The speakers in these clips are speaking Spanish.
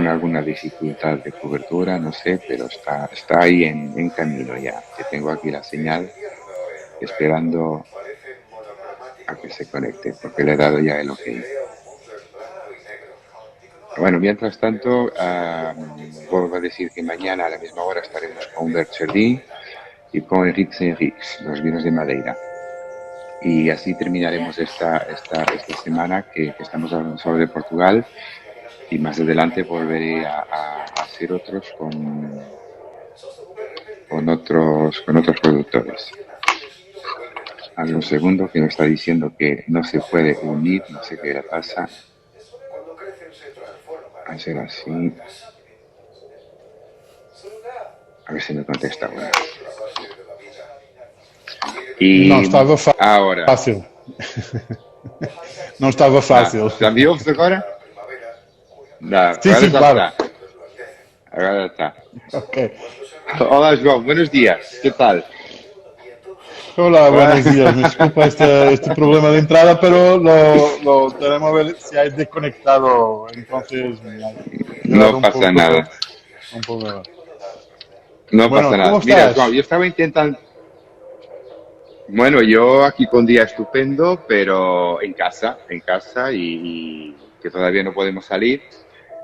alguna dificultad de cobertura, no sé, pero está ahí en camino ya. Que tengo aquí la señal esperando a que se conecte, porque le he dado ya el OK. Bueno, mientras tanto, vuelvo a decir que mañana a la misma hora estaremos con Bert Chardin y con Enrique Enriques, los vinos de Madeira. Y así terminaremos esta semana que estamos hablando solo de Portugal, y más adelante volveré a hacer otros con otros productores. Hay un segundo que me está diciendo que no se puede unir, no sé qué le pasa. A ser así. A ver si me contesta ahora. Y não estava ahora. fácil. Não estava fácil. ¿La me ouves agora? Não, Sim, agora sim, já claro. está. Agora está. Ok. Olá, João, buenos días. ¿Qué tal? Hola, buenos días. Me disculpa este problema de entrada, pero lo tenemos a ver si hay desconectado. Entonces, me ha quedado No pasa nada. un poco. No pasa Bueno, nada. ¿cómo Mira, João, estás? yo estaba intentando. Bueno, yo aquí con día estupendo, pero en casa y que todavía no podemos salir,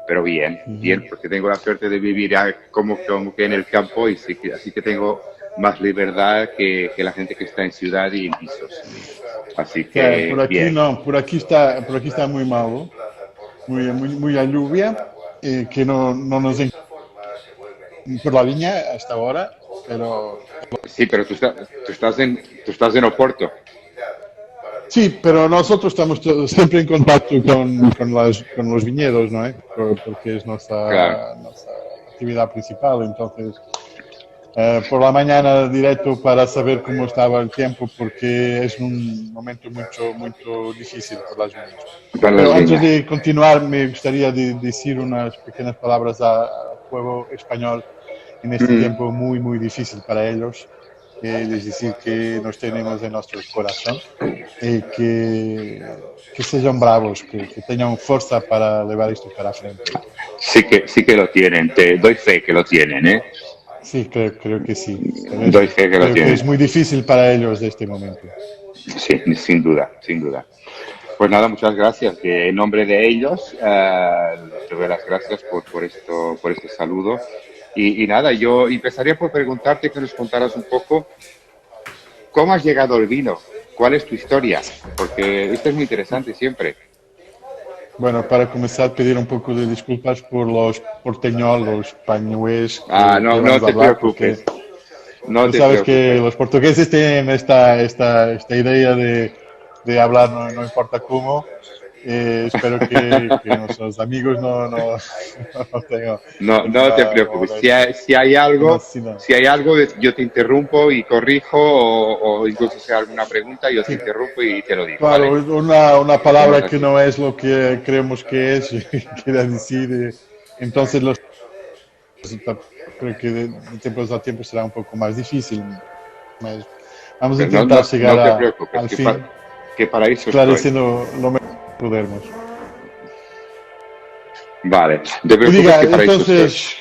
pero bien, bien, porque tengo la suerte de vivir como que en el campo y sí así que tengo más libertad que la gente que está en ciudad y en pisos. Así Por que aquí bien. no, por aquí está muy malo, muy a lluvia, que no nos por la viña hasta ahora, pero Sí, pero tú estás en Oporto. sí, pero nosotros estamos siempre en contacto con los viñedos, ¿no? Porque es Claro. nuestra actividad principal. Entonces, por la mañana directo para saber cómo estaba el tiempo, porque es un momento muy difícil por las viñas. Para Pero las antes viñas. de continuar, me gustaría decir unas pequeñas palabras al pueblo español en este Mm. tiempo muy difícil para ellos. Es decir, que nos tenemos en nuestro corazón y que sean bravos, que tengan fuerza para llevar esto para frente. Sí que lo tienen, te doy fe que lo tienen, ¿eh? Sí, creo que sí. Doy fe que lo Creo que tienen. es muy difícil para ellos de este momento. Sí, sin duda, sin duda. Pues nada, muchas gracias. Que en nombre de ellos, te doy las gracias por este saludo. Y nada, yo empezaría por preguntarte que nos contaras un poco cómo has llegado al vino, cuál es tu historia, porque esto es muy interesante siempre. Bueno, para comenzar, pedir un poco de disculpas por los porteñoles, los españoles que No, no vamos a te hablar, porque preocupes, no tú te sabes que preocupes. los portugueses tienen esta idea de hablar no importa cómo. Espero que nuestros amigos no tengan No, no te ninguna, preocupes. ninguna, ninguna sino- Si hay algo, yo te interrumpo y corrijo, o incluso si hay alguna pregunta, yo te Sí, interrumpo y te lo digo, claro, ¿vale? una Hacemos palabra que así. no es lo que creemos que es, quiere decir, entonces creo que de tiempos a tiempo será un poco más difícil. Mas vamos a Pero no, intentar no, llegar no te preocupes, al fin, que para eso estoy. esclarecendo lo mejor que podemos. Vale, no te Y preocupes diga, que para eso estoy. entonces,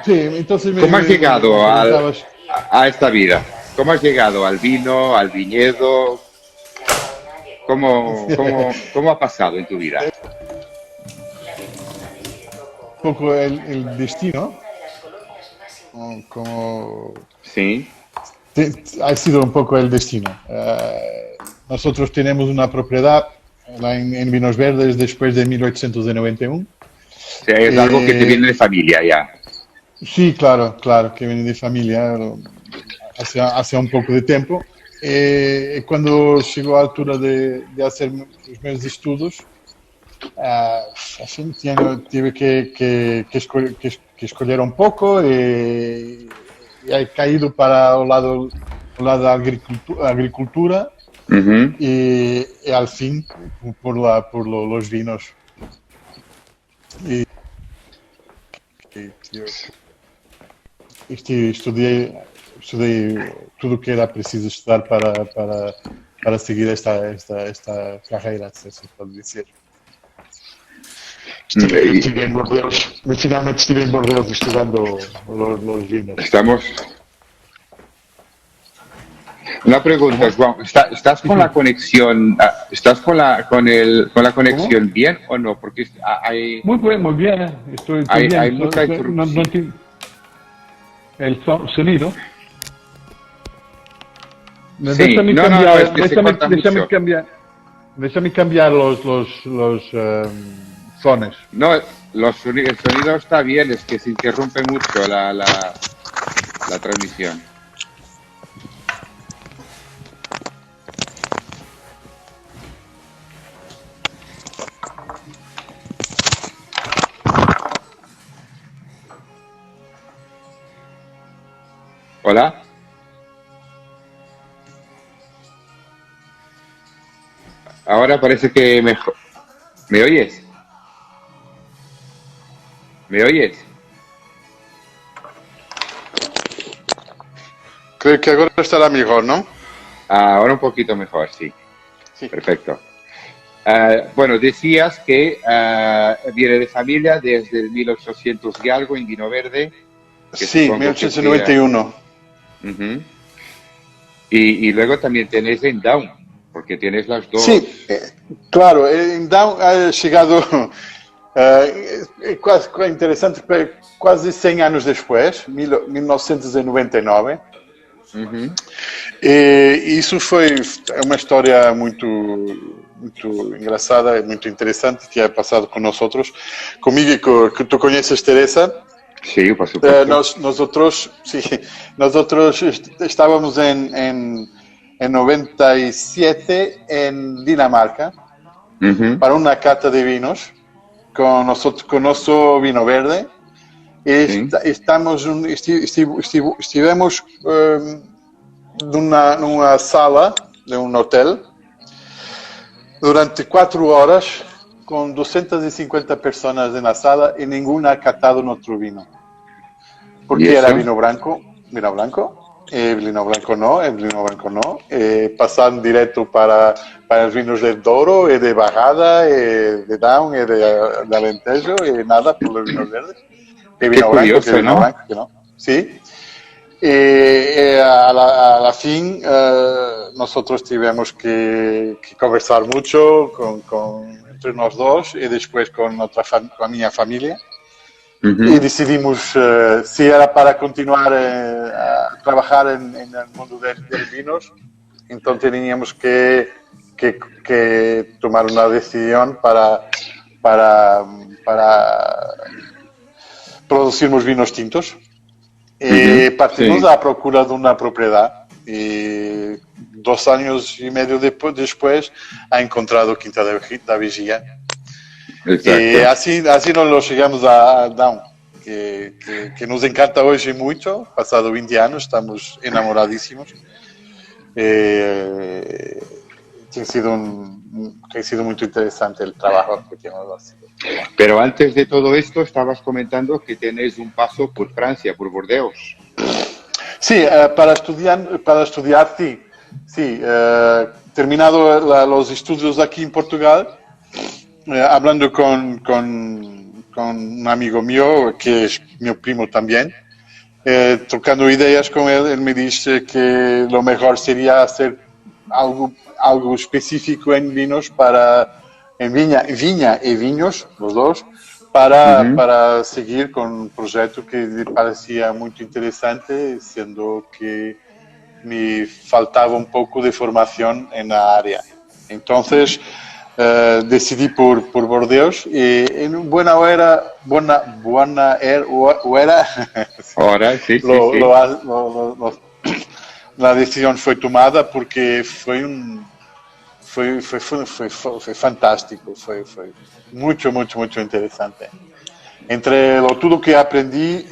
sí, entonces ¿Cómo has me llegado preguntabas. a esta vida? ¿Cómo has llegado al vino, al viñedo? ¿Cómo ha pasado en tu vida? Un poco el destino, como Sí, ha sido un poco el destino. Nosotros tenemos una propiedad en Vinos Verdes después de 1891. o sea, es algo que te viene de Eh, familia ya. sí, claro, que viene de familia hace un poco de tiempo. Cuando llegó a la altura de hacer los meus estudos, assim, tive que escolher un poco y he caído para el lado de agricultura Ujú. y al fin los vinos. Y, yo estudié todo que era preciso estudiar para seguir esta carrera, si se puede decir. Estive en Bordeaux, finalmente estive en Bordeaux estudiando los vinos. Una pregunta, Juan, ¿estás con la conexión, estás con la ¿Cómo? conexión bien o no? Porque hay, Muy bien, estoy hay bien. mucha No interrupción. el sonido. Sí, no, no, no, es que se corta mucho. Déjame cambiar los fones. No, el sonido está bien, es que se interrumpe mucho la transmisión. ¿Hola? Ahora parece que mejor. ¿Me oyes? ¿Me oyes? Creo que agora estará mejor, ¿no? Ahora un poquito mejor, sí. Sí. Perfecto. Bueno, decías que viene de familia desde el 1800 y algo en Vino Verde, que Sí, supongo que sea... 1891. Ujú. Y luego también tenés en Down, porque tienes las dos. Sí, claro, então ha chegado quase interessante, quase 100 anos depois, 1999. Ujú. Isso foi uma história muito engraçada e muito interessante que ha passado com nós outros. Comigo e que tu conheces, Teresa. Sí, por supuesto. Nosotros, sí, nosotros estábamos en 97 en Dinamarca Ujú. para una cata de vinos con nosotros, con nuestro vino verde. Sí. Estivemos numa sala de um hotel durante 4 horas com 250 pessoas na sala e nenhuma ha catado nosso vino. ¿Y Porque era eso? vino blanco, vino blanco, vino blanco no, vino blanco no. Pasaron directo para os vinos de Douro, de Bajada, de Down, de Alentejo, nada por los vinos verdes. Qué Vino blanco, que curioso, vino ¿no? blanco, que no. Sí. A la fin, nosotros tuvimos que conversar mucho entre nos dos y después con mi familia. Y Ujú. decidimos si era para continuar a trabajar en el mundo del vinos, entonces teníamos que tomar una decisión para producirmos vinos tintos. Ujú. Partimos Sí, à procura de uma propriedade e 2 anos e meio depois ha encontrado Quinta da Vigia. E exacto. assim nós chegamos a Down, que nos encanta hoje muito. Passado 20 anos, estamos enamoradíssimos. Tem sido muito interessante o trabalho que temos. Pero antes de todo esto, estabas comentando que tenéis un paso por Francia, por Burdeos. Sí, para estudiar, sí. Sí, terminado los estudios aquí en Portugal, hablando con un amigo mío, que es mi primo también, tocando ideas con él me dice que lo mejor sería hacer algo específico en vinos en viña y viños, los dos, Ujú. para seguir con un proyecto que le parecía muy interesante, siendo que me faltaba un poco de formación en la área. Entonces decidí por Bordeaux y en buena Ahora, sí, sí, lo, sí. lo, la decisión fue tomada porque fue fantástico, fue mucho interesante. Entre todo que aprendí,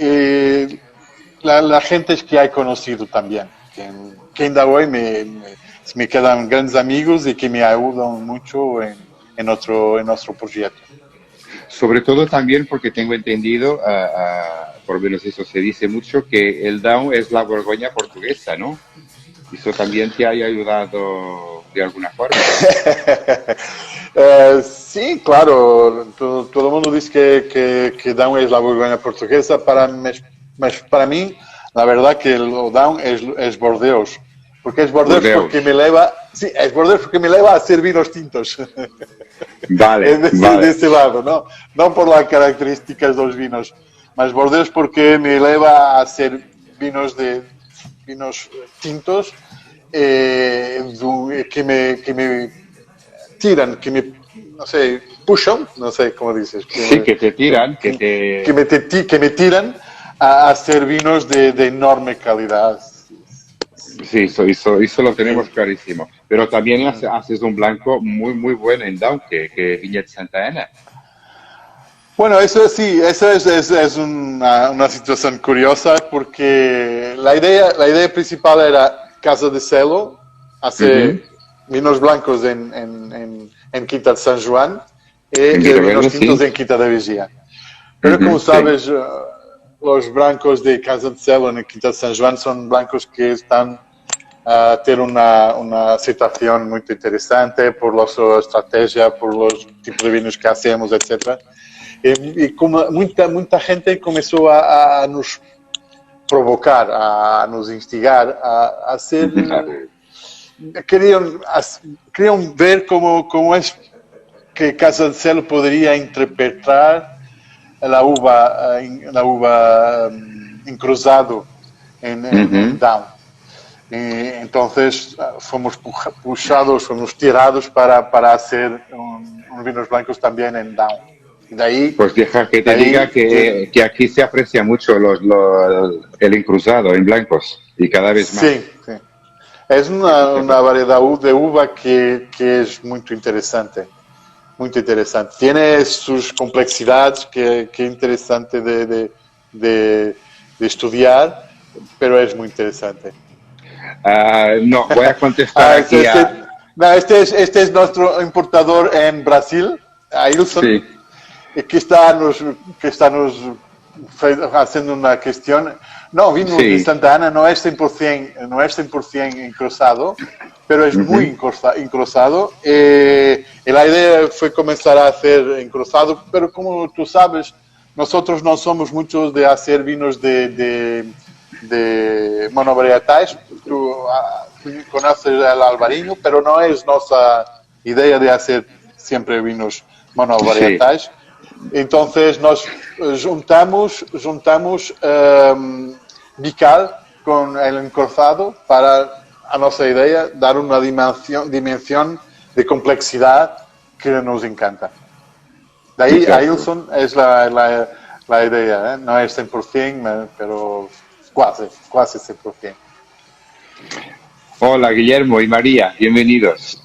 la gente que he conocido también, que ainda hoy me quedan grandes amigos y que me ayudan mucho en nuestro proyecto. Sobre todo también porque tengo entendido, por lo menos eso se dice mucho, que el Down es la Borgoña portuguesa, ¿no? Eso también te haya ayudado de alguna forma. Sí, claro, todo el mundo dice que Down es la Borgoña portuguesa, para mí, la verdad que el Down es Bordeaux. Porque es Bordeaux Burdeos. porque me lleva, sí, es Bordeaux porque me lleva a hacer vinos tintos. Vale, De vale. ese lado, ¿no? No por las características de los vinos, mas Bordeaux porque me lleva a hacer vinos tintos que me tiran, no sé, puxan, no sé cómo dices, Sí, que te tiran, que te... que me tiran a hacer vinos de enorme calidad. Sí, eso lo tenemos clarísimo. Pero también haces un blanco muy, muy bueno en Down, que Viñet Santa Ana. Bueno, eso sí, eso es una situación curiosa porque la idea principal era Casa de Celo, Ujú. hacer vinos blancos en Quinta de San Juan y En Vino vinos Verde, tintos sí. en Quinta de Vigia. Pero como Ujú, sí. sabes, los blancos de Casa de Celo en Quinta de San Juan son blancos que están a ter uma aceitação muito interessante por a sua estratégia, por os tipos de vinhos que hacemos, etc. E como muita gente começou a nos provocar, a nos instigar a ser... Queriam ver como é que Casa de Celo poderia interpretar a uva encruzado en Ujú. Down. Entonces fomos puxados, fomos tirados para hacer vinos blancos también en Down. Y Pues deja que de te diga ahí que aquí se aprecia mucho el encruzado en blancos y cada vez sí, más. sí. Es Aquí se una aprecia. variedad de uva que es muy interesante. Muy interesante. Tiene sus complejidades que es interesante de estudiar, pero es muy interesante. No, voy a contestar Ah, aquí a... no, este es nuestro importador en Brasil, Ailson, Sí, que está nos haciendo una cuestión. No, vino de sí. Santa Ana, no es 100%, no es 100% encruzado, pero es muy Ujú. encruzado. La idea fue comenzar a hacer encruzado, pero como tú sabes, nosotros no somos muchos de hacer vinos de monovarietales. Tú conoces el albariño, pero no es nuestra idea de hacer siempre vinos Sí. monovarietales. Entonces nos juntamos Vical con el encruzado para, a nuestra idea, dar una dimensión de complejidad que nos encanta. De ahí Exacto. Ailson es la idea, ¿eh? No es 100%, pero quase 100%. Hola Guillermo y María, bienvenidos.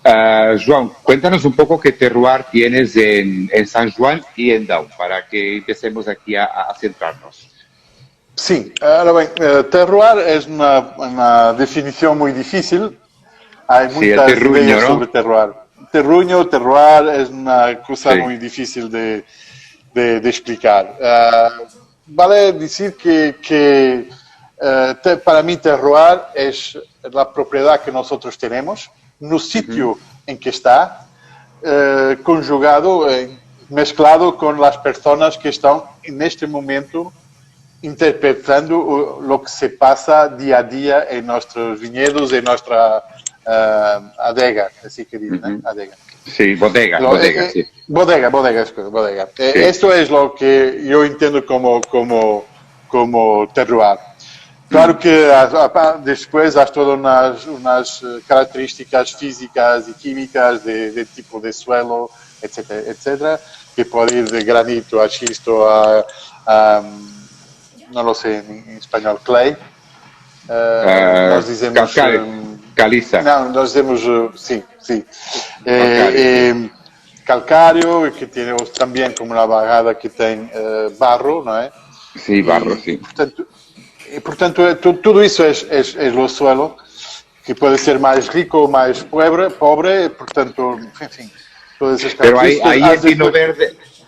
Joan, cuéntanos un poco qué terroir tienes en San Juan y en Down para que empecemos aquí a centrarnos. Sí, ahora bien, terroir es una definición muy difícil. Hay Sí, el muchas terruño, ideas ¿no? sobre terroir. Terroir es una cosa Sí. muy difícil de explicar. Vale decir que para mí terroir es la propiedad que nosotros tenemos, no Ujú. sitio en que está, conjugado, mezclado con las personas que están en este momento interpretando lo que se pasa día a día en nuestros viñedos, en nuestra adega, así que digo, ¿no? Ujú. Adega. Sí, bodega, bodega, sí. Bodega. Sí. Esto es lo que yo entiendo como terroir. Claro Mm. que después hay todas unas características físicas y químicas de tipo de suelo, etcétera, etcétera, que puede ir de granito a xisto a no lo sé en español, clay. Nós dizemos, Calcárea, caliza, não, nós dizemos, sí. calcárea, sí. Calcário, que tiene también como una bajada que tiene barro, ¿no es? Sí, barro, Y, sí. portanto todo isso é o suelo, que pode ser mais rico ou mais pobre, portanto, enfim, todas essas Pero características. Después,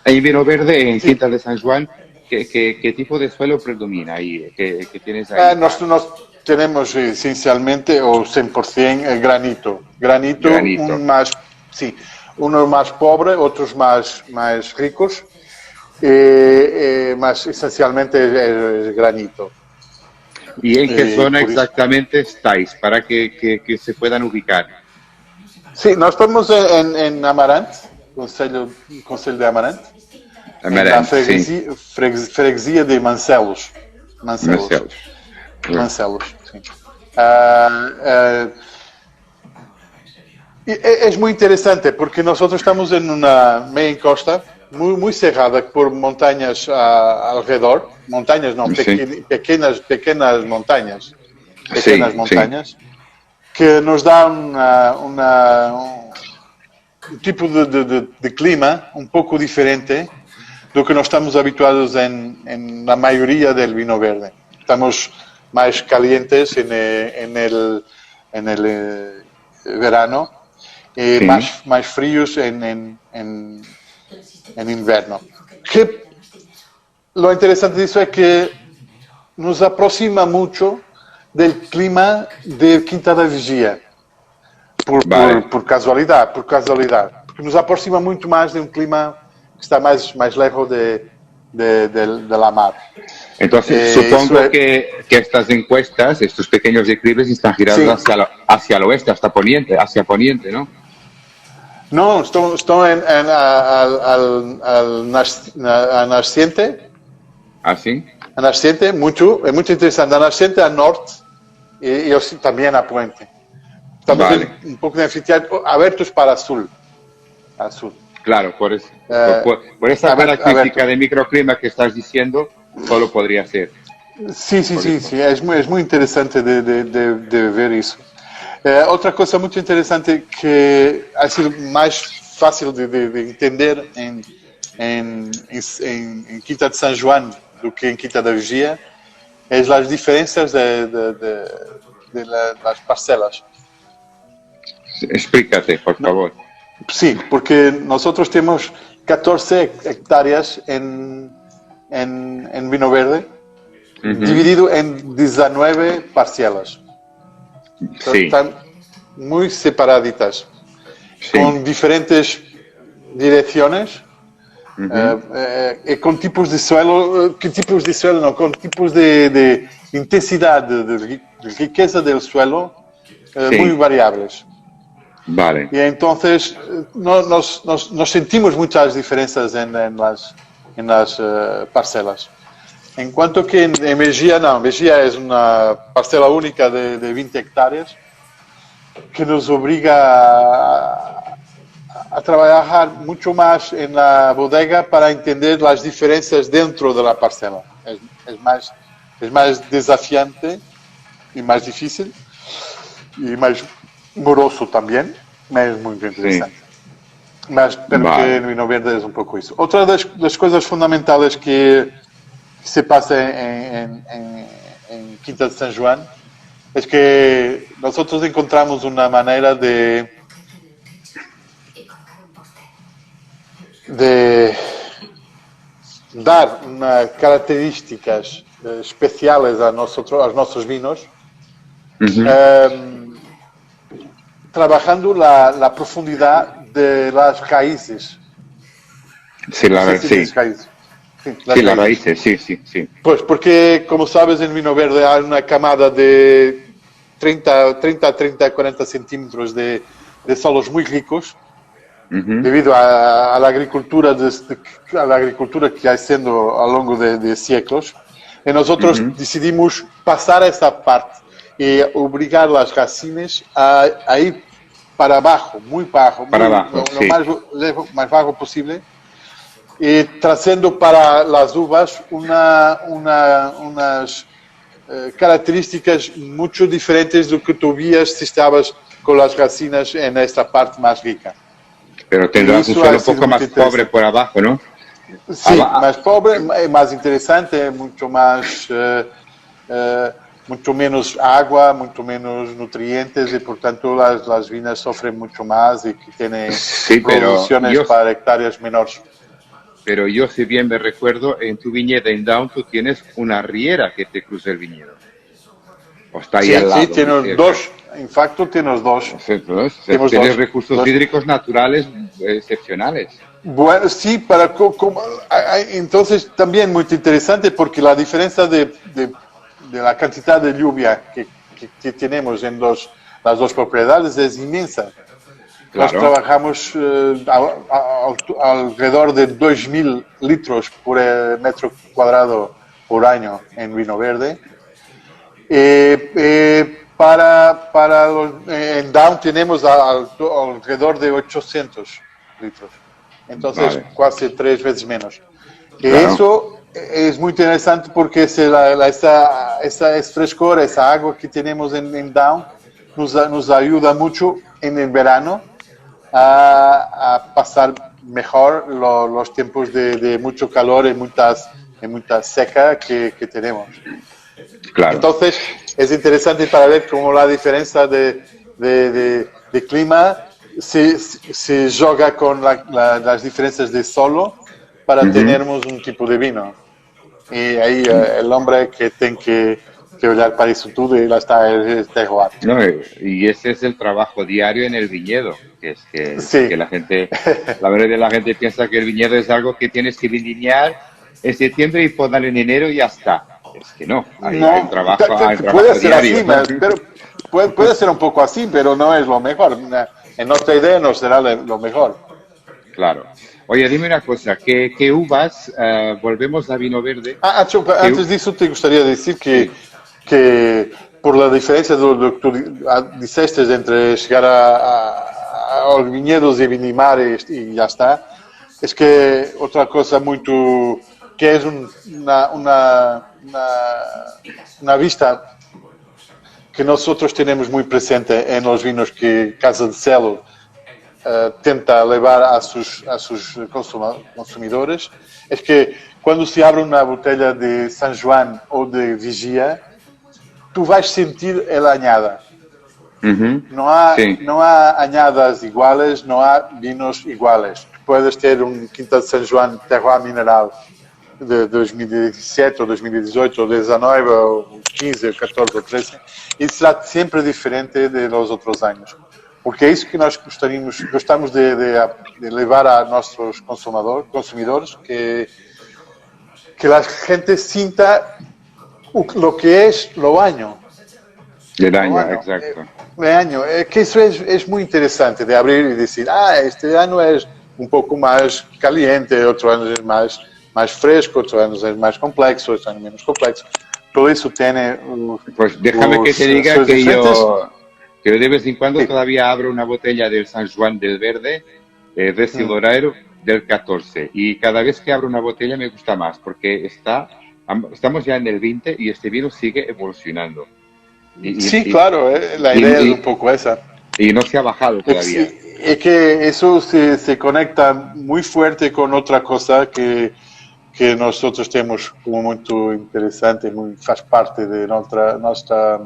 ahí en Vino Verde, en sí, Quinta de San Juan, ¿qué tipo de suelo predomina ahí? ¿Qué tienes ahí? nós temos essencialmente o 100% granito. Granito, Granito. mais, sim, unos más pobres, otros más ricos, más esencialmente es granito. ¿Y en qué zona Por eso. exactamente estáis para que se puedan ubicar? Sí, nós estamos em Amarante, Conselho de Amarante, na Amarante, sí. freguesia de Mancelos. Mancelos. Marcelo. Mancelos, sim. Ah, ah, es muy interesante porque nosotros estamos en una media costa muy cerrada por montañas alrededor. Montañas no, Sí, pequeñas montañas. Pequeñas sí, sí, montañas que nos dá um tipo de clima um pouco diferente do que nós estamos habituados na maioria do vinho verde. Estamos mais calientes en el verano y sí. más fríos en invierno. Que lo interesante de eso es que nos aproxima mucho del clima de Quinta da Vigia, Vale. por casualidad, porque nos aproxima muito mais de um clima que está mais lejos de la mar. Entonces, Isso supongo é, que estas encuestas, estos pequeños declives, están girados sim. hacia el oeste, hasta poniente, hacia poniente, ¿no? Não, estão a nasciente, ¿Así? é muito interessante. A nasciente a norte e também a puente. Estamos Vale. um pouco de anfiteatro abertos para sul. A sul. Claro, por, eso, Eh, por esa aberto. característica de microclima que estás diciendo, solo podría ser. Sim, sim, Por sim, eso. sim. É muito interessante de ver isso. Outra coisa muito interessante que ha sido mais fácil de entender em Quinta de São João do que em Quinta da Vigia é as diferenças das parcelas. Explícate, por favor. Sim, porque nós temos 14 hectáreas em vinho verde, dividido em 19 parcelas. Sí, Están muy separaditas, sí. con diferentes direcciones, con tipos de suelo, no, con tipos de intensidad, de riqueza del suelo Sí. muy variables. Vale. Y entonces nos sentimos muchas diferencias en las parcelas. En cuanto que en Mejía, no, Mejía es una parcela única de 20 hectáreas que nos obliga a trabajar mucho más en la bodega para entender las diferencias dentro de la parcela. Es más desafiante y más difícil y más moroso también. Es muy interesante. Sí. Pero Vale. que en vino verde es un poco eso. Otra de las cosas fundamentales que se pasa en Quinta de San Juan es que nosotros encontramos una manera de dar unas características especiales a nuestros vinos, trabajando la profundidad de las raíces. Sí, la verdad, sí. Raíces. Sí, las raíces, sí. Pues porque, como sabes, en vino verde hay una camada de 30, 40 centímetros de solos muy ricos, debido a la agricultura que hay siendo a lo largo de siglos. Y nosotros decidimos pasar a esta parte y obligar las racines a ir para abajo, muy bajo, Sí. lo más bajo posible, y trazando para las uvas unas características mucho diferentes de lo que tú vías si estabas con las racines en esta parte más rica. Pero tendrás un suelo un poco más pobre por abajo, ¿no? Sí, más pobre, más interesante, mucho menos agua, mucho menos nutrientes y por tanto las vinas sufren mucho más y que tienen producciones para hectáreas menores. Pero yo, si bien me recuerdo, en tu viñedo en Down tú tienes una riera que te cruza el viñedo. O está ahí al lado. Sí, tiene En facto, tienes dos. Tienes recursos hídricos naturales excepcionales. Bueno, sí, entonces también muy interesante porque la diferencia de la cantidad de lluvia que tenemos en las dos propiedades es inmensa. Nós Claro, trabajamos alrededor de 2.000 litros por metro cuadrado por año en vino verde. En Down tenemos alrededor de 800 litros. Entonces, vale, casi 3 veces menos. claro. Eso es muy interesante porque esa frescor, esa agua que tenemos en Down nos ayuda mucho en el verano a pasar mejor los tiempos de mucho calor y mucha seca que tenemos. Claro. Entonces, es interesante para ver cómo la diferencia de clima se juega con las diferencias de solo para tenermos un tipo de vino. Y ahí el hombre que tiene que olhar para eso todo y la está Juan. No, y ese es el trabajo diario en el viñedo, que es Sí. que la mayoría de la gente piensa que el viñedo es algo que tienes que vendimiar en septiembre y poner en enero y ya está. Es que no, hay un trabajo puede ser diario. así, pero puede ser un poco así, pero no es lo mejor. En nuestra idea no será lo mejor. Claro. Oye, dime una cosa, ¿qué uvas, volvemos a vino verde? Antes de eso te gustaría decir que por la diferencia de lo que tú disseste entre llegar a los viñedos y vinimar y ya está, es que otra cosa que es una vista que nosotros tenemos muy presente en los vinos que Casa de Celo tenta llevar a sus consumidores, es que cuando se abre una botella de San Juan o de Vigia, tú vas sentir la añada. No há añadas iguales, no há vinos iguales. Puedes ter un Quinta de San Juan Terroir Mineral de 2017 ou 2018 ou 2019 ou 15 ou 14 ou 13 e será sempre diferente de los outros anos. Porque é isso que nós gostamos de levar a nossos consumidores, que a gente sinta lo que es lo año. El año, exacto. El año. Que eso es muy interesante de abrir y decir, este año es un poco más caliente, otro año es más fresco, otro año es más complexo, otro año menos complexo. Todo eso tiene... Pues déjame que te diga que yo de vez en cuando todavía abro una botella del San Juan del Verde, Residuario del 14. Y cada vez que abro una botella me gusta más, porque estamos ya en el 20 y este vino sigue evolucionando. Claro, la idea es un poco esa. Y no se ha bajado todavía. Es que eso se conecta muy fuerte con otra cosa que nosotros tenemos como muy interesante, faz parte de nuestra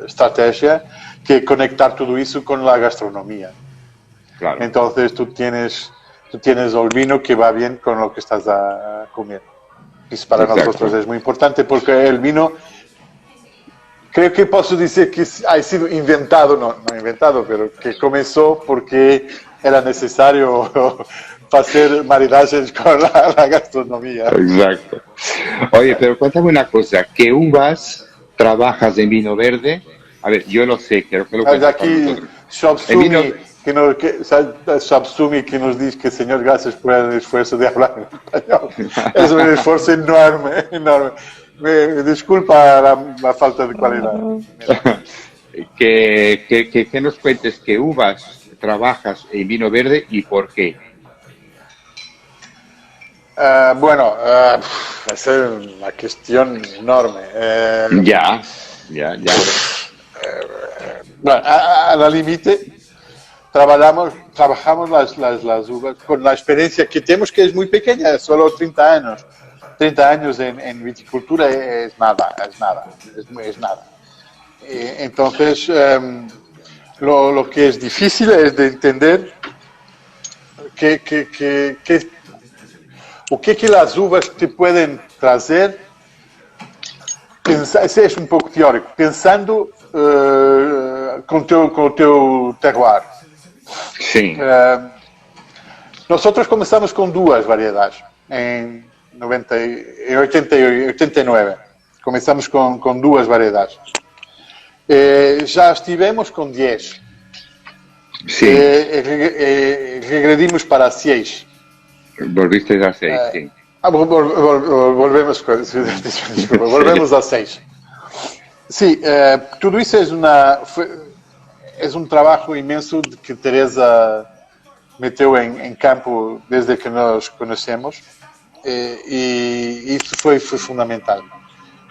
estrategia, que es conectar todo eso con la gastronomía. Claro. Entonces tú tienes el vino que va bien con lo que estás a comer. Eso para nosotros es muy importante porque el vino, creo que puedo decir que ha sido inventado, no inventado, pero que comenzó porque era necesario hacer maridajes con la gastronomía. Exacto. Oye, pero cuéntame una cosa, ¿qué uvas trabajas en vino verde? A ver, yo lo sé, quiero que lo cuentes aquí Shopsumi que nos dice que señor, gracias por el esfuerzo de hablar en español. Es un esfuerzo enorme. Me disculpa la falta de calidad. Que nos cuentes qué uvas trabajas en vino verde y por qué. Es una cuestión enorme. Ya. A la límite trabajamos las uvas con la experiencia que tenemos, que es muy pequeña, solo 30 años. 30 años en viticultura es nada. Entonces, lo que es difícil es de entender o que las uvas te pueden trazer, ese es un poco teórico, pensando com o teu terroir. Sim, Nós começamos com duas variedades em 89. Começamos com duas variedades. Já estivemos com 10. sim. Regredimos para 6. Volvisteis a 6, sim. Volvemos, desculpa, volvemos a 6. Sí, tudo isso é um trabalho imenso que Teresa meteu em campo desde que nos conhecemos e isso foi fundamental.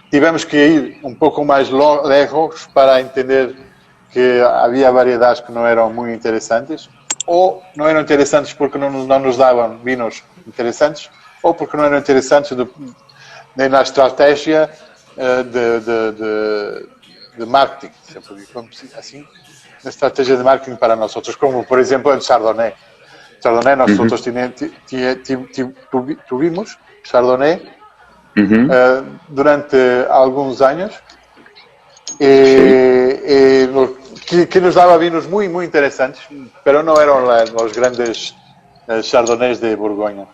Tivemos que ir um pouco mais lejos para entender que havia variedades que não eram muito interessantes, ou não eram interessantes porque não nos davam vinos interessantes, ou porque não eram interessantes nem na estratégia de marketing, assim, na estratégia de marketing para nós, como por exemplo el Chardonnay. Chardonnay, nós tuvimos Chardonnay durante alguns anos que nos dava vinos muito interessantes, mas não eram os grandes Chardonnays de Borgonha.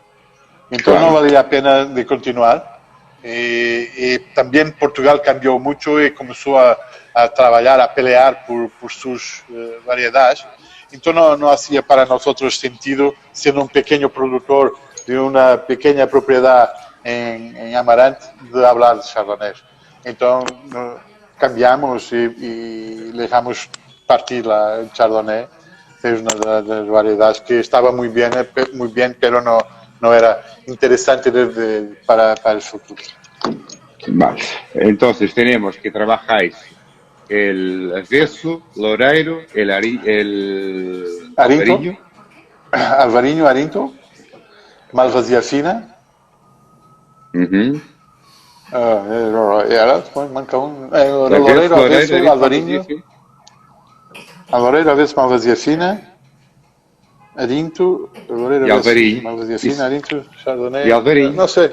Então claro, não valia a pena de continuar. E também Portugal cambiou muito e começou a trabalhar, a pelear por suas variedades. Então não hacía para nós sentido, sendo um pequeno produtor de uma pequena propriedade em Amarante, de falar de Chardonnay. Então cambiamos e deixamos partir lá o Chardonnay. Es una de las variedades que estaba muy bien, pero no era interesante para el futuro. Vale. Entonces tenemos que trabajáis el Avesso, Loureiro, el Arinto, Alvarinho, Arinto, Malvasia fina. Manca un. Loureiro, Avesso, Alvarinho. Alvareiro, Avesso, Malvasia fina. Arinto, e Alvarinho. Malvasia fina, Arinto, Chardonnay. E Alvarinho. Não sei.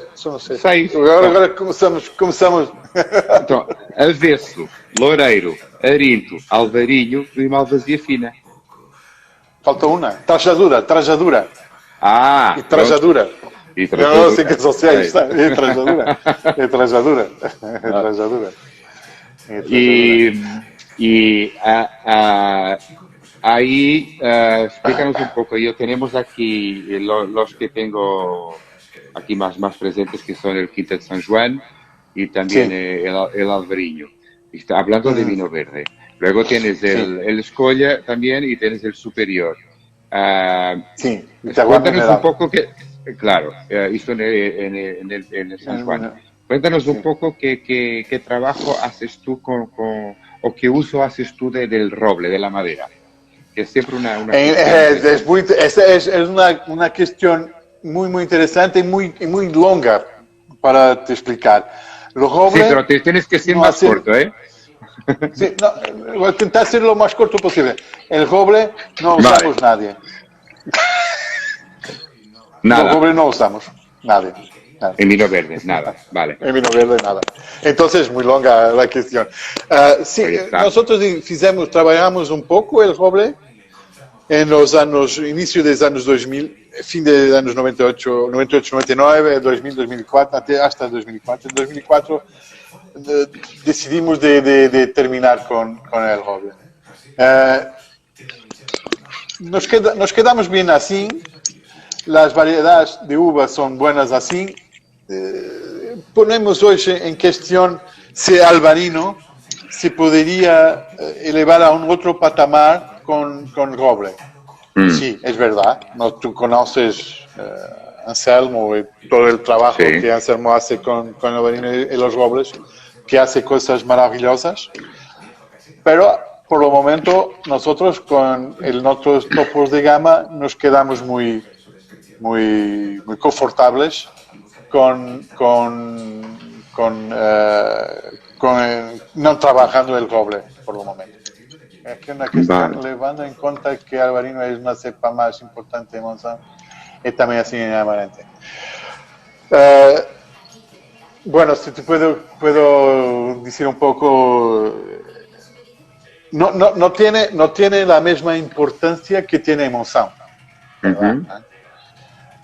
Seis. Agora começamos. Então, Avesso, Loureiro, Arinto, Alvarinho e Malvasia fina. Falta uma. Trajadura. Ah! E trajadura. Não sei que sociais. É trajadura. Ahí, explícanos un poco. Yo tenemos aquí los que tengo aquí más presentes, que son el Quinta de San Juan y también sí, el Alvarinho. Está hablando de vino verde. Luego tienes el Escolla también y tienes el Superior. Sí, cuéntanos un poco que, claro, esto en el San Juan. Cuéntanos un poco qué trabajo haces tú o qué uso haces tú del roble, de la madera. Que es siempre una es una cuestión muy interesante y muy longa para te explicar. Los roble, sí, pero tienes que ser más corto, ¿eh? Sí, voy a intentar ser lo más corto posible. El roble no usamos nadie. Nada. El roble no usamos nadie. En vino verde, nada, vale. En vino verde, nada. Entonces, muy longa la cuestión. Sí, nosotros trabajamos un poco el roble en los inicio de los años 2000, fin de los años 98, 99, 2000, 2004, hasta 2004. En 2004 decidimos de terminar con el roble. Nos quedamos bien así. Las variedades de uvas son buenas así. Ponemos hoy en cuestión si Alvarinho se podría elevar a un otro patamar con roble. Sí, es verdad. Tú conoces Anselmo y todo el trabajo que Anselmo hace con Alvarinho y los robles, que hace cosas maravillosas. Pero por el momento nosotros con nuestros topos de gama nos quedamos muy confortables no trabajando el roble por el momento. Es que una cuestión, levando en cuenta que Alvarinho es una cepa más importante de Monsanto y también así en Amarante. Bueno, si te puedo decir un poco no tiene la misma importancia que tiene Monsanto.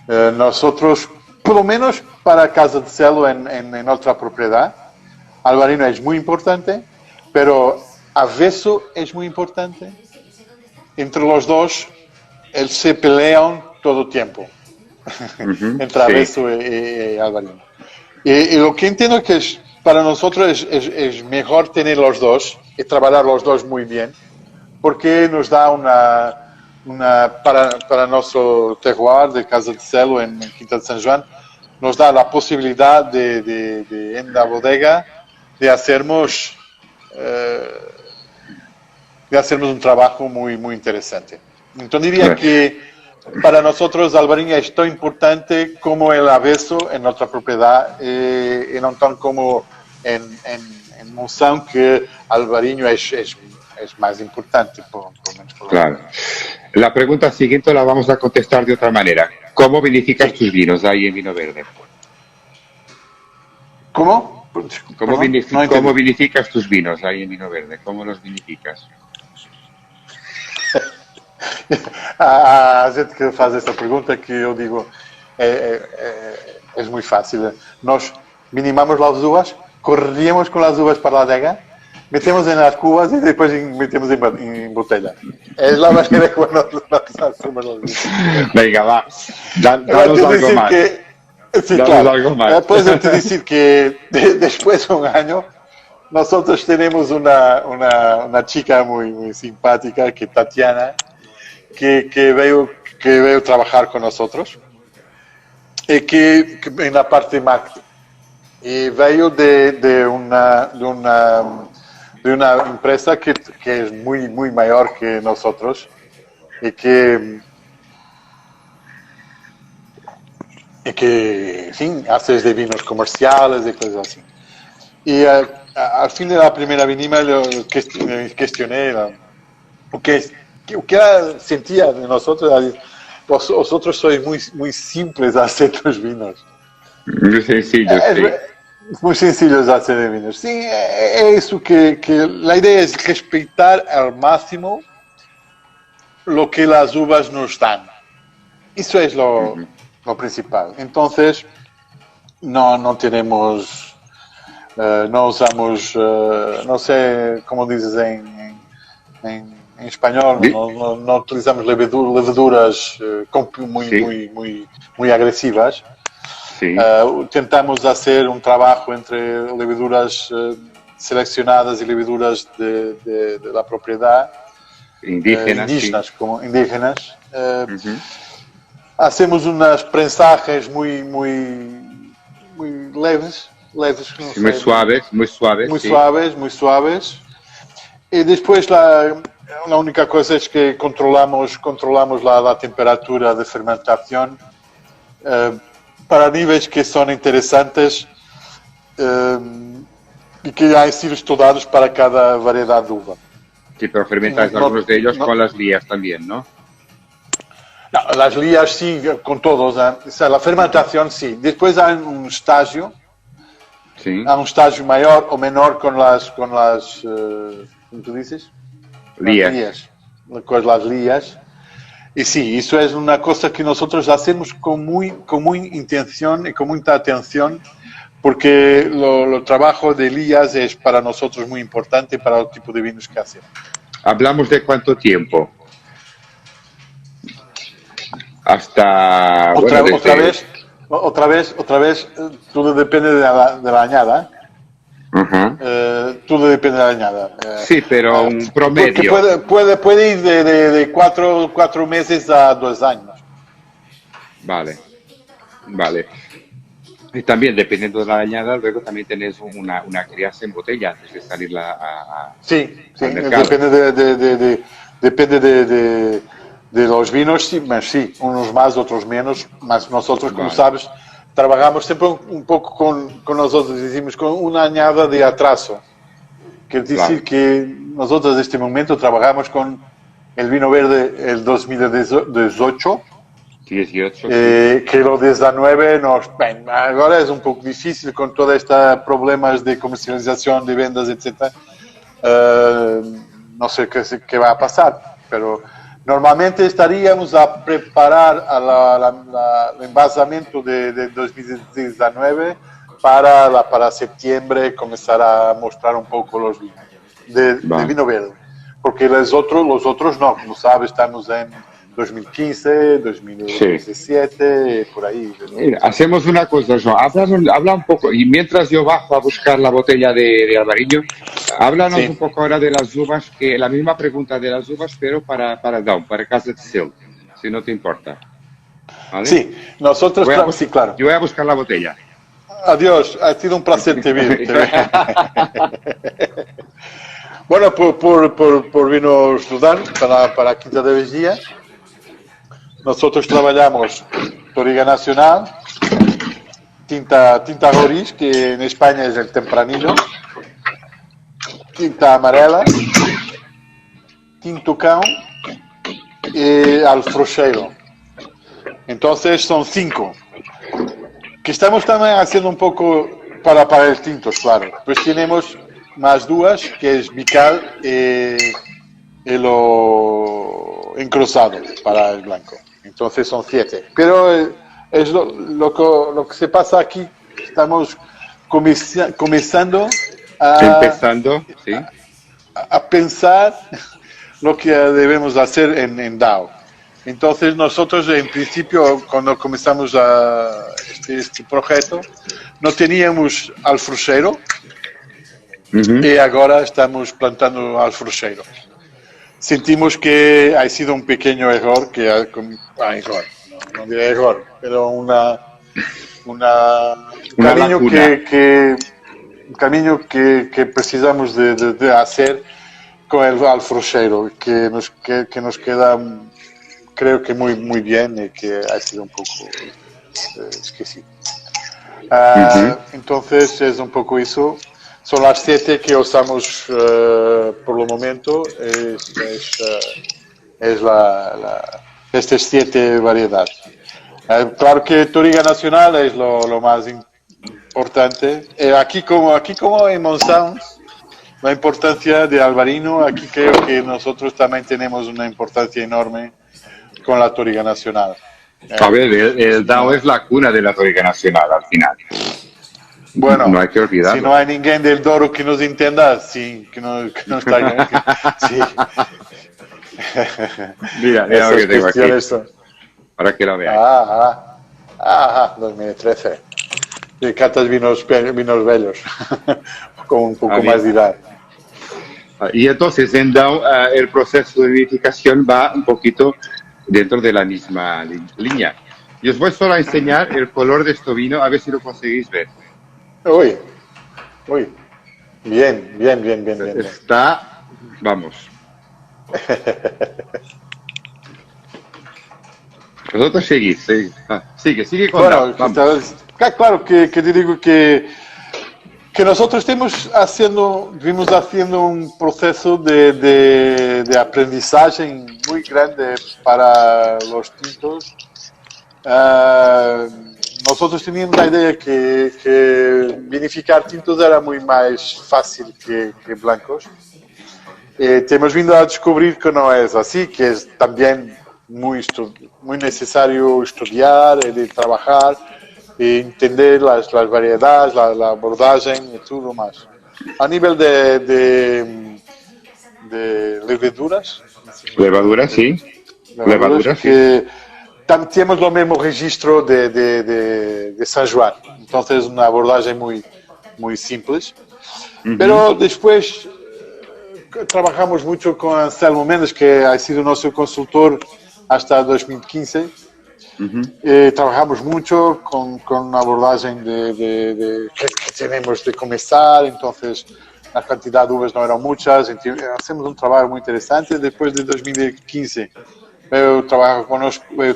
Nosotros, por lo menos para Casa de Celo en otra propiedad, Albarino es muy importante, pero Avesso es muy importante. Entre los dos, ellos se pelean todo el tiempo, entre Avesso y Albarino. Y lo que entiendo es que para nosotros es mejor tener los dos y trabajar los dos muy bien, porque nos da para nuestro terroir de Casa de Celo en Quinta de San Juan, nos da la posibilidad de en la bodega de hacernos un trabajo muy, muy interesante. Entonces diría que para nosotros Albarino es tan importante como el Avesso en nuestra propiedad y no tan como en Monsanto, que Albarino es más importante. Claro. La pregunta siguiente la vamos a contestar de otra manera. ¿Cómo vinificas tus vinos ahí en Vino Verde? ¿Cómo? ¿Cómo vinificas tus vinos ahí en Vino Verde? ¿Cómo los vinificas? A gente que faz esta pergunta que eu digo é muito fácil. Nós minimamos as uvas, corríamos com as uvas para a adega, metemos nas cubas e depois metemos em botella. É a maneira como nós hacemos os vinos. Venga, va. Danos algo más. Sí, claro. Algo más. Puedo te decir que después de un año nosotros tenemos una chica muy simpática, que Tatiana, que veo trabajar con nosotros y que en la parte marketing, y veo de una empresa que es muy mayor que nosotros y que sí, hace de vinos comerciales y cosas así. Y al fin de la primera vinima le cuestioné o que sentía de nosotros. Vosotros sois muy simples a hacer los vinos. Muy sencillos, sí. Muy sencillos a hacer vinos. Sí, es eso que la idea es respetar al máximo lo que las uvas nos dan. Eso es lo principal. Entonces, no tenemos, no usamos, no sé cómo dices en español, no utilizamos leveduras muy agresivas. Sí. Tentamos hacer un trabajo entre leveduras seleccionadas y leveduras de la propiedad. Indígenas, sí. Como indígenas. Hacemos unas prensajes muy leves, sí, muy suaves. Muy sí. suaves. Y después la única cosa es que controlamos la temperatura de fermentación para niveles que son interesantes y que han sido estudiados para cada variedad de uva. Sí, pero fermentáis algunos de ellos con las lías también, ¿no? No, las lías sí, con todos. O sea, la fermentación sí. Después hay un estágio. Sí. Hay un estágio mayor o menor con las ¿cómo tú dices? Lías. Las lías. Y sí, eso es una cosa que nosotros hacemos con muy intención y con mucha atención, porque el trabajo de lías es para nosotros muy importante para el tipo de vinos que hacemos. ¿Hablamos de cuánto tiempo? Hasta... Otra vez, todo depende de la añada. Todo depende de la añada. Sí, pero un promedio. Puede ir de 4 meses a 2 años. Vale. Y también, dependiendo de la añada, luego también tenés una crianza en botella antes de salir Sí, depende de los vinos, sí, unos más, otros menos, más nosotros, como sabes, trabajamos siempre un poco con nosotros, decimos, con una añada de atraso. Quiere decir que nosotros en este momento trabajamos con el vino verde el 2018, que lo 19 ahora es un poco difícil con todos estos problemas de comercialización, de vendas, etc. no sé qué va a pasar, pero normalmente estaríamos a preparar el envasamiento de 2019 para septiembre comenzar a mostrar un poco los vinos de Va. vino verde. Porque los otros no, como sabes, estamos en 2015, Sí. 2017, por ahí. Mira, hacemos una cosa, Joan. Habla un poco, y mientras yo bajo a buscar la botella de Alvarillo, háblanos un Sí, poco ahora de las uvas, que la misma pregunta de las uvas, pero para Down, para Casa de Sil, si no te importa. ¿Vale? sí, nosotros, sí, claro. Yo voy a buscar la botella. Adiós, ha sido un placer te ver. Bueno, por Vino Sudán, para Quinta de Vigía, nosotros trabajamos Toriga Nacional, tinta Roriz, que en España es el tempranillo, tinta amarela, tintucão y alfrocheiro. Entonces son 5. Que estamos también haciendo un poco para el tinto, claro. Pues tenemos más 2, que es bical y lo encruzado para el blanco. Entonces son 7. Pero es lo que se pasa aquí. Estamos comenzando Empezando, sí. a pensar lo que debemos hacer en DAO. Entonces nosotros en principio cuando comenzamos este proyecto no teníamos alfrocheiro y ahora estamos plantando alfrocheiro. Sentimos que ha sido un pequeño error, error, no diré error, pero un camino que precisamos de hacer con el alfrocheiro, que nos queda, creo que muy bien y que ha sido un poco esquecido. Entonces es un poco eso. Son las 7 que usamos por el momento. Es estas 7 variedades. Claro que Toriga Nacional es lo más importante. Aquí como en Monsanto, la importancia de Albarino, aquí creo que nosotros también tenemos una importancia enorme con la Toriga Nacional. A ver, el DAO es la cuna de la Toriga Nacional al final. Bueno, no hay que olvidarlo. Si no hay ninguém del Douro que nos entienda, sí, que no está bien. Sí. Mira lo que tengo aquí. Para que lo veáis. 2013. Y catas vinos bellos, con un poco más de edad. Y entonces en DAO el proceso de vinificación va un poquito dentro de la misma línea. Y os voy solo a enseñar el color de este vino, a ver si lo conseguís ver. Uy. Bien. Está, vamos. Vosotros seguís. Sigue con bueno, DAO. claro que te digo que nosotros vimos haciendo un proceso de aprendizaje muy grande para los tintos. Nosotros teníamos la idea que vinificar tintos era muy más fácil que blancos. Hemos vindo a descubrir que no es así, que es también muy necesario estudiar, trabajar, entender las variedades, la abordaje y todo más. A nivel de levaduras. Levaduras, sí. Levaduras, que tenemos lo mismo registro de San Juan. Entonces, una abordaje muy simples. Pero después trabajamos mucho con Anselmo Mendes, que ha sido nuestro consultor hasta 2015. Trabajamos mucho con una abordaje de que tenemos de comenzar, entonces la cantidad de uvas no eran muchas, hacemos un trabajo muy interesante. Después de 2015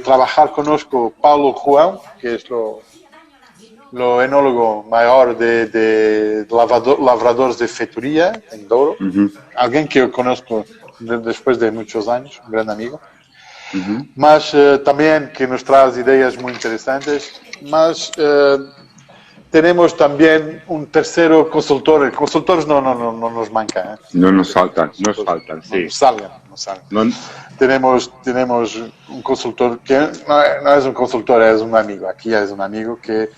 trabajar conozco Paulo Juan, que es lo enólogo mayor de lavradores de feitoría en Douro, alguien que yo conozco después de muchos años, un gran amigo. Mas también que nos trae ideas muy interesantes, mas tenemos también un tercero consultor. Consultores no nos manca. No nos faltan, sí. No salen. Tenemos un consultor que no es un consultor, es un amigo. Aquí es un amigo que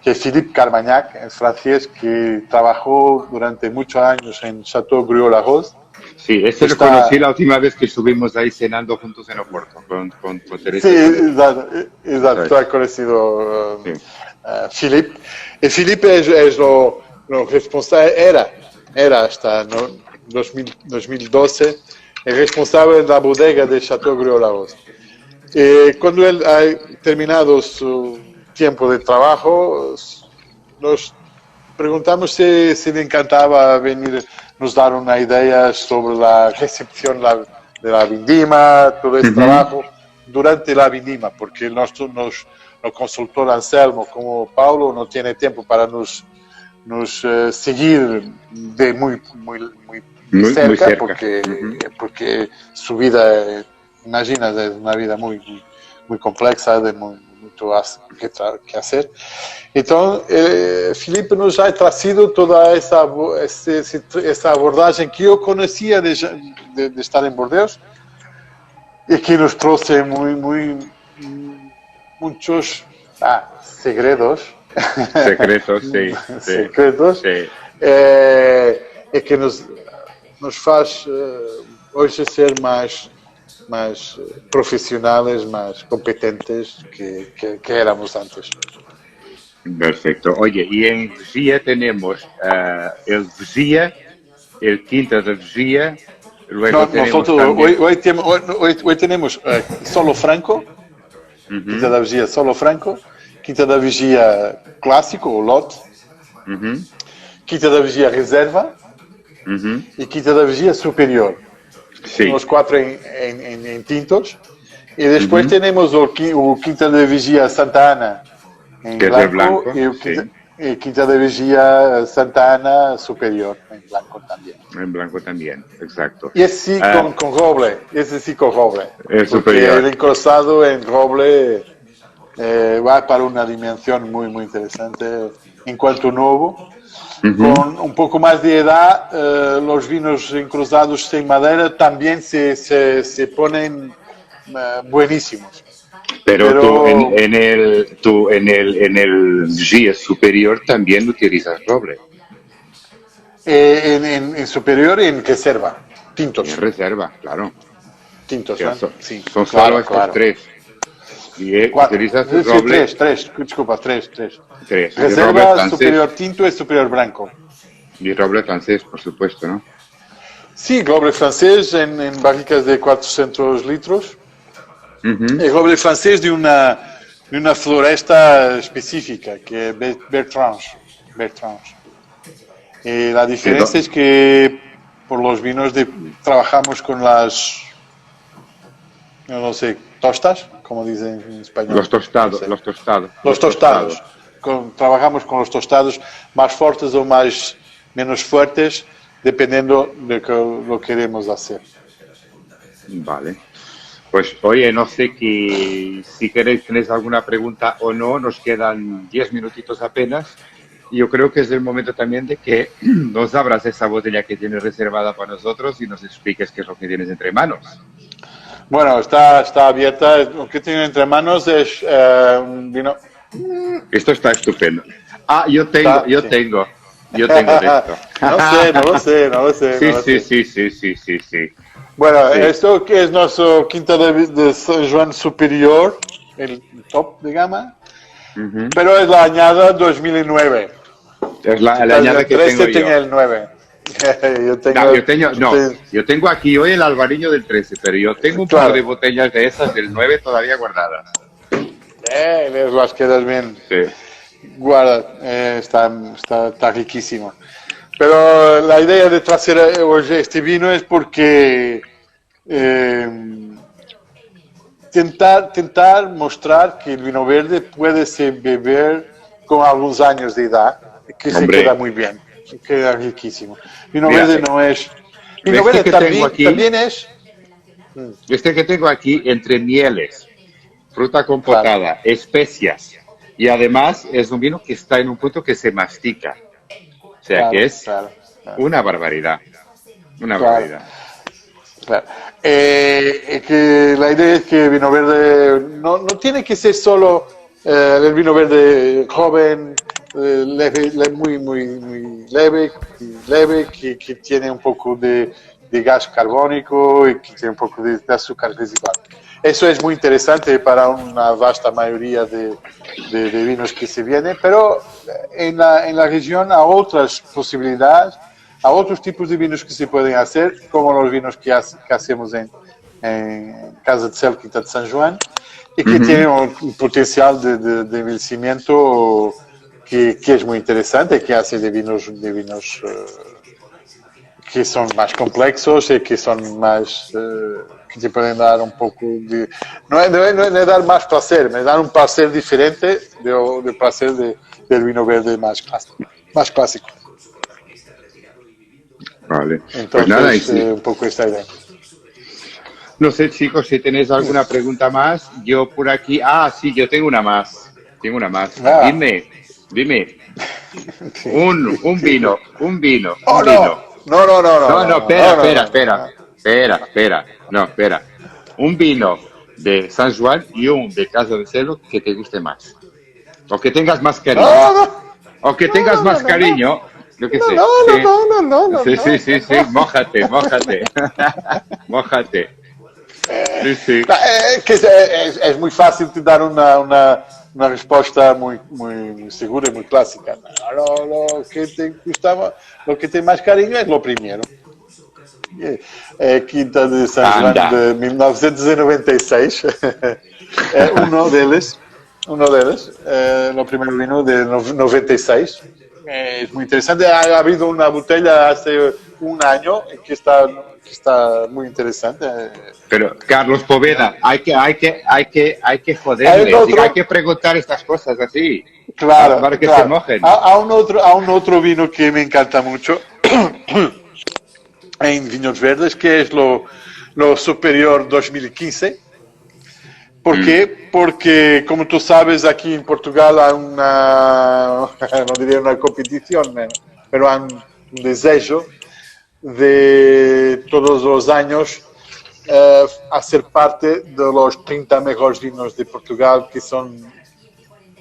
es Philippe Carmagnac, es francés, que trabajó durante muchos años en Chateau Griot-Larose. Sí, lo conocí la última vez que estuvimos ahí cenando juntos en Oporto con Teresa. Sí, exacto, ha conocido Philippe. Y Philippe es lo responsable, era hasta 2012 el responsable de la bodega de Chateau Griot-Larose. Cuando él ha terminado su tiempo de trabajo, nos preguntamos si le encantaba venir nos dar una idea sobre la recepción de la vindima, todo ese trabajo durante la vindima, porque el consultor Anselmo como Paulo no tiene tiempo para nos seguir de muy cerca. Porque su vida, imaginas, es una vida muy compleja, de mucho que hacer. Entonces, Filipe nos ha traído toda esa abordaje que yo conocía de estar en Bordeaux y que nos trae muchos segredos. Secretos. Sí. Y que nos faz hoy ser más profesionales, más competentes que éramos antes. Perfecto. Oye, y en Vgia tenemos el Vgia, el Quinta de Vgia, luego tenemos también... hoy tenemos Solo Franco, Quinta da Vgia Solo Franco, Quinta da Vgia Clásico o Lot, Quinta da Vgia Reserva y Quinta da Vgia Superior. Sí. Los cuatro en tintos. Y después tenemos el Quinta de Vigia Santa Ana en blanco, y el Quinta de Vigia Santa Ana Superior en blanco también. En blanco también, exacto. Y ese sí con roble. Ese sí con roble. El porque superior. el encrostado en roble va para una dimensión muy interesante en cuanto nuevo. Con un poco más de edad, los vinos encruzados sin madera también se ponen buenísimos. Pero tú en el Vgia superior también utilizas roble. En superior y en reserva, tintos. En reserva, claro. Tintos, ¿no? Sí, son solo estos tres. Y utilizas roble. Tres. Tres. Reserva, superior tinto y superior blanco. Y roble francés, por supuesto, ¿no? Sí, roble francés en barricas de 400 litros. El roble francés de una floresta específica, que es Bertrange. Y la diferencia es que por los vinos trabajamos con las, no sé, tostas, como dicen en español. Los tostados. Trabajamos con los tostados más fuertes o menos fuertes, dependiendo de lo que queremos hacer. Vale. Pues oye, no sé si tenéis alguna pregunta o no, nos quedan 10 minutitos apenas. Y yo creo que es el momento también de que nos abras esa botella que tienes reservada para nosotros y nos expliques qué es lo que tienes entre manos. Bueno, está abierta. Lo que tiene entre manos es un vino. Esto está estupendo. Yo tengo de esto. No lo sé. Sí. Bueno, esto que es nuestro Quinta de San Juan Superior, el top de gama, pero es la añada 2009. Es la añada que tengo yo. Tenía el 9. Yo tengo aquí hoy el albariño del 13, pero yo tengo un par de botellas de esas del 9 todavía guardadas. Las quedas bien. Sí. Guarda, está riquísimo. Pero la idea de traer hoy este vino es porque tentar mostrar que el vino verde puede ser beber con algunos años de edad, que se queda muy bien, queda riquísimo. Vino verde no es... Vino verde también es... Este que tengo aquí, entre mieles, fruta compotada, especias, y además es un vino que está en un punto que se mastica. O sea Claro, que es claro, claro. una barbaridad. Una Claro. barbaridad. Claro. Que la idea es que vino verde no tiene que ser solo el vino verde joven, muy leve que tiene un poco de gas carbónico y que tiene un poco de azúcar residual. Eso es muy interesante para una vasta mayoría de vinos que se viene, pero en la región hay otras posibilidades, a otros tipos de vinos que se pueden hacer, como los vinos que hacemos en Casa de Cel, Quinta de San Juan, y que tienen un potencial de envejecimiento que es muy interesante, que hace de vinos que son más complejos y que son más que te pueden dar un poco de no es dar más placer, es dar un placer diferente del placer del vino verde más clásico. Vale. Entonces, Pues nada, un poco esta idea. no sé, chicos, si tenéis alguna pregunta más. Yo por aquí. Ah, sí, yo tengo una más. Tengo una más. Ah. Dime. Un vino. Oh, Un vino. no, Espera. No, espera. Un vino de San Juan y un de Casa de Celo que te guste más. O que tengas más cariño. O que tengas más cariño. Yo qué sé. Sí. Mójate. Mójate. Sí. Que es muy fácil te dar una respuesta muy segura y muy clásica. Lo que te gustaba, lo que te más cariño es lo primero. Quinta de San Juan de 1996. Uno deles, lo primero vino de 96. Es muy interesante. Ha habido una botella hace un año que está muy interesante. Pero Carlos Poveda, hay que joderles, hay que preguntar estas cosas así, claro, para que claro. se mojen. A un otro vino que me encanta mucho en vinos verdes, que es lo Superior 2015. ¿Por qué? Porque, como tú sabes, aquí en Portugal hay no diría una competición, pero hay un deseo de todos los años hacer parte de los 30 mejores vinos de Portugal que son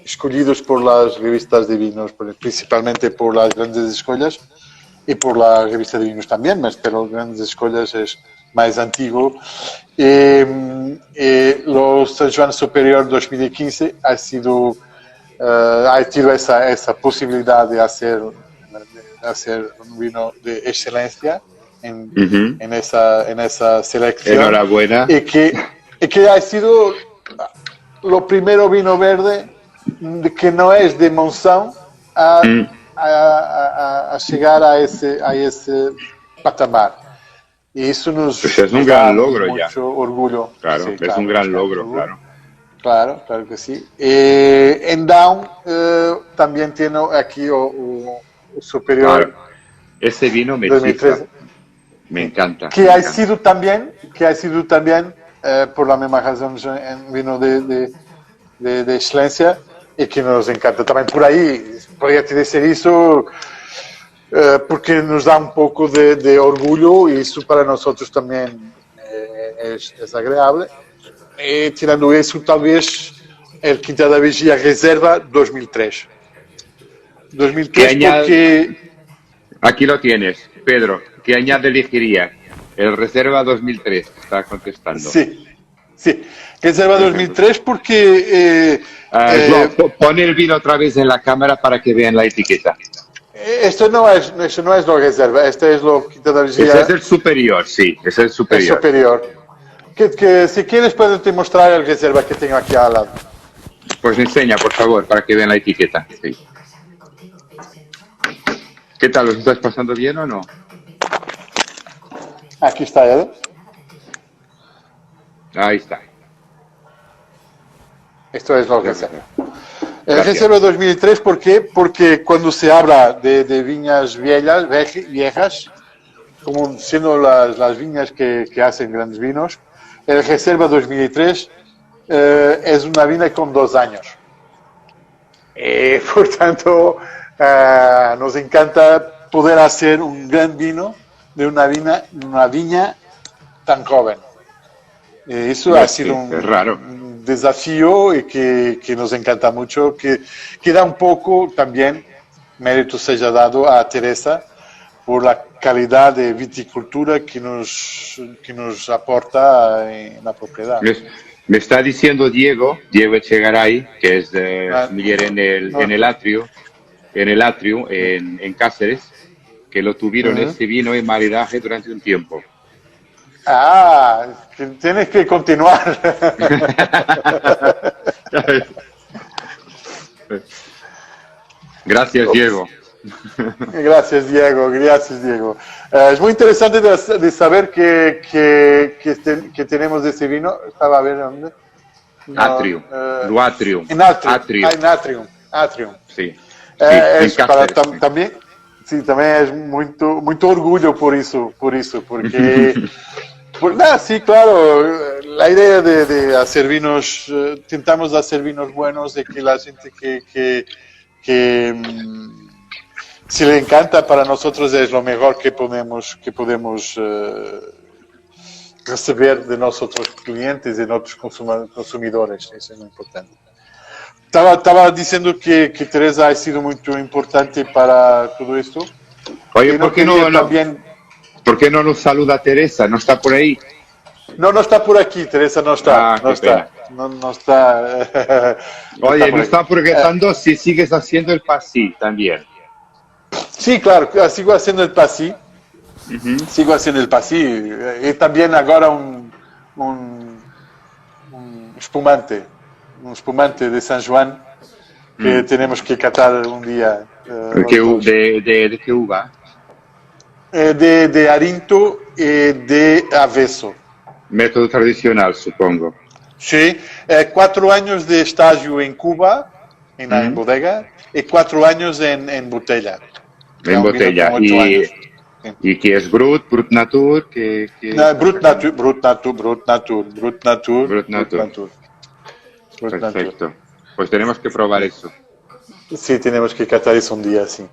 escolhidos por las revistas de vinos, principalmente por las grandes escollas y por la revista de vinos también, pero grandes escollas es más antiguo. Los San Juan Superior 2015 ha tenido esa posibilidad de hacer un vino de excelencia en esa selección. Enhorabuena. Y que ha sido lo primero vino verde que no es de Monção a llegar a ese patamar. Y eso nos es un gran logro mucho ya. Orgullo. Claro, Sí, es un gran logro, claro. Claro que sí. En Down también tiene aquí o superior. Claro. Ese vino me 2013. chifla. Me encanta. Que ha sido también por la misma razón en vino de excelencia y que nos encanta también por ahí. Podría decir eso porque nos da un poco de orgullo y eso para nosotros también es agradable. Tirando eso, tal vez el Quinta da Vigia Reserva 2003. 2003 porque... Aquí lo tienes, Pedro. ¿Qué añade elegirías? El Reserva 2003, está contestando. Sí. Reserva 2003 porque... pon el vino otra vez en la cámara para que vean la etiqueta. Esto no es lo Reserva, este es lo Quinta da Vigia. Ese es el superior, sí, es el superior. El superior. Que si quieres puedo te mostrar el Reserva que tengo aquí al lado. Pues enseña, por favor, para que vean la etiqueta. Sí. ¿Qué tal? ¿Los estás pasando bien o no? Aquí está él. Ahí está. Esto es lo Reserva. El Reserva 2003, ¿por qué? Porque cuando se habla de viñas viejas, como siendo las viñas que hacen grandes vinos, el Reserva 2003 es una viña con 2 años. Por tanto, nos encanta poder hacer un gran vino de una viña tan joven. Eso ha sido Es raro. un desafío y que nos encanta mucho, que da un poco también mérito se haya dado a Teresa por la calidad de viticultura que nos aporta en la propiedad. Me está diciendo Diego Echegaray, que es familiar en el atrio, en Cáceres, que lo tuvieron ese vino en maridaje durante un tiempo. Que tienes que continuar. Gracias, Diego. Gracias, Diego. Es muy interesante de saber que tenemos ese vino. Estaba a ver dónde. Atrium. Lo Atrium. En Atrium. En Atrium. Sí. Es para también. Sí, también es muito orgullo por eso, porque sí, claro, la idea de hacer vinos, intentamos hacer vinos buenos, de que la gente que si le encanta, para nosotros es lo mejor que podemos recibir de nosotros clientes, de nuestros consumidores, eso es muy importante. Estaba diciendo que Teresa ha sido muy importante para todo esto. Oye, ¿por qué no nos saluda Teresa? ¿No está por ahí? No está por aquí, Teresa no está. No está. Oye, no está progresando si sigues haciendo el pasí también. Sí, claro, sigo haciendo el pasí. Sigo haciendo el pasí. Y también ahora un espumante. Un espumante de San Juan que tenemos que catar un día. ¿De qué uva? De Arinto y de Aveso. Método tradicional, supongo. Sí, 4 años de estágio en Cuba, en bodega, y 4 años en botella. En botella. ¿Y qué es Brut Natur? Brut Natur. Perfecto. Pues tenemos que probar eso. Sí, tenemos que catar eso un día, sí.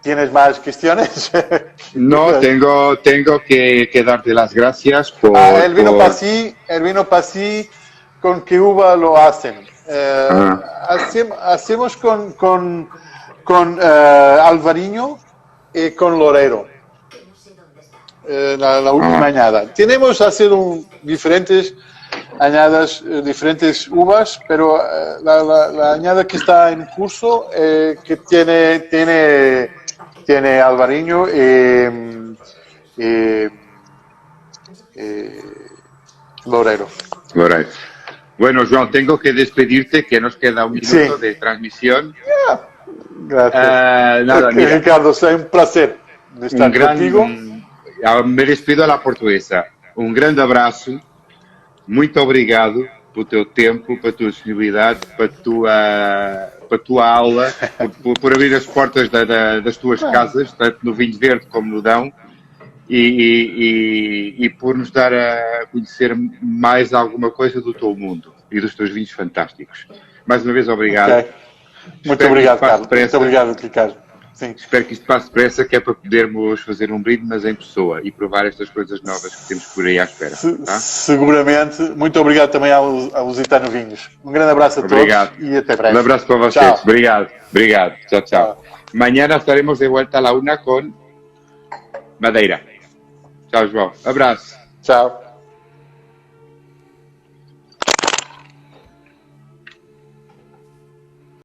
¿Tienes más cuestiones? No, tengo que darte las gracias por... el vino pasí, ¿con qué uva lo hacen? Hacemos con Alvarinho y con Lorero. La última añada. Tenemos diferentes añadas, diferentes uvas, pero la añada que está en curso que tiene Alvarinho y Lorero. Bueno, Joan, tengo que despedirte, que nos queda un minuto de transmisión. Gracias. Ricardo, es un placer estar contigo. Me despido a la portuguesa. Um grande abraço, muito obrigado pelo teu tempo, pela tua disponibilidade, pela tua aula, por abrir as portas das tuas casas, tanto no vinho verde como no Dão, e por nos dar a conhecer mais alguma coisa do teu mundo e dos teus vinhos fantásticos. Mais uma vez, obrigado. Okay. Muito obrigado, Carlos. Muito obrigado, Ricardo. Sim. Espero que isto passe depressa, que é para podermos fazer um brinde, mas em pessoa, e provar estas coisas novas que temos por aí à espera. Tá? Seguramente. Muito obrigado também ao Lusitano Vinhos. Um grande abraço a todos e até breve. Um abraço para vocês. Chao. Obrigado. Chao. Mañana estaremos de vuelta a la 1 con Madeira. Chao, João. Abraço. Chao.